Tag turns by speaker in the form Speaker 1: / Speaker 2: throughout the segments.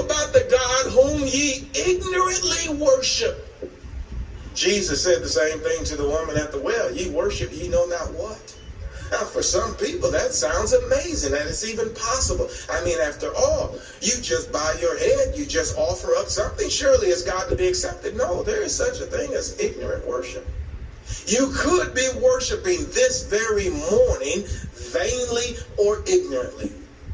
Speaker 1: about the God whom ye ignorantly worship. Jesus said the same thing to the woman at the well. Ye worship ye know not what. Now, for some people, that sounds amazing, that it's even possible. I mean, after all, you just bow your head, you just offer up something. Surely it's God to be accepted. No, there is such a thing as ignorant worship. You could be worshiping this very morning vainly or ignorantly.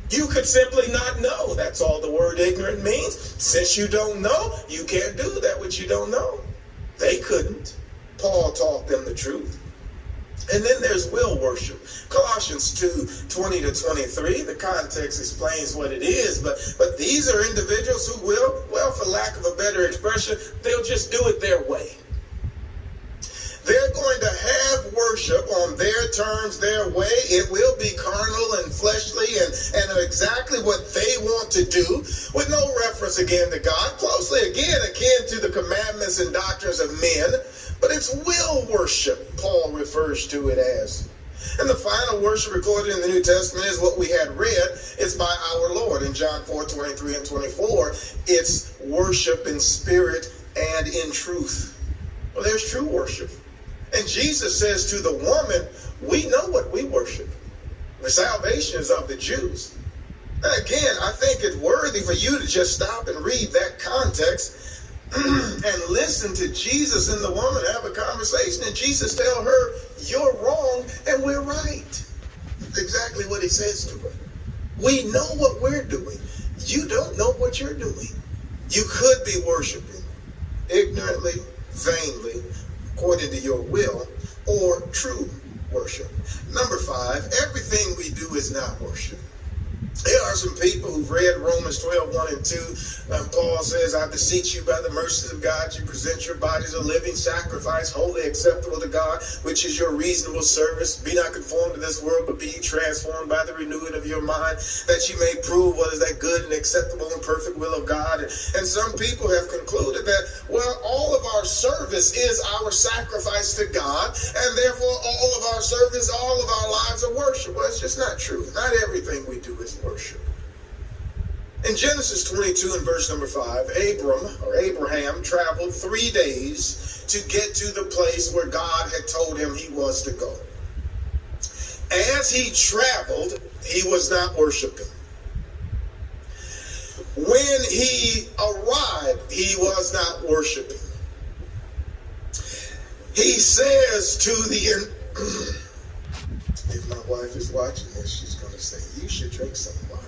Speaker 1: You could simply not know. That's all the word ignorant means. Since you don't know, you can't do that which you don't know. They couldn't. Paul taught them the truth. And then there's will worship. Colossians 2:20-23, the context explains what it is, but these are individuals who will, well, for lack of a better expression, they'll just do it their way. They're going to have worship on their terms, their way. It will be carnal and fleshly and exactly what they want to do, with no reference again to God, closely again akin to the commandments and doctrines of men. But it's will worship, Paul refers to it as. And the final worship recorded in the New Testament is what we had read. It's by our Lord in John 4:23-24. It's worship in spirit and in truth. Well, there's true worship. And Jesus says to the woman, we know what we worship. The salvation is of the Jews. Now again, I think it's worthy for you to just stop and read that context and listen to Jesus and the woman have a conversation, and Jesus tell her, you're wrong and we're right. That's exactly what he says to her. We know what we're doing. You don't know what you're doing. You could be worshiping ignorantly, vainly, according to your will, or true worship. Number 5, everything we do is not worship. There are some people who've read Romans 12:1-2. Paul says, I beseech you by the mercies of God, you present your bodies a living sacrifice, wholly acceptable to God, which is your reasonable service. Be not conformed to this world, but be ye transformed by the renewing of your mind, that you may prove what is that good and acceptable and perfect will of God. And some people have concluded that, well, all of our service is our sacrifice to God, and therefore all of our service, all of our lives are worship. Well, it's just not true. Not everything we do is worship. In Genesis 22 and verse number 5, Abraham traveled 3 days to get to the place where God had told him he was to go. As he traveled, he was not worshiping. When he arrived, he was not worshiping. He says to the if my wife is watching this, she's going to say, you should drink some wine.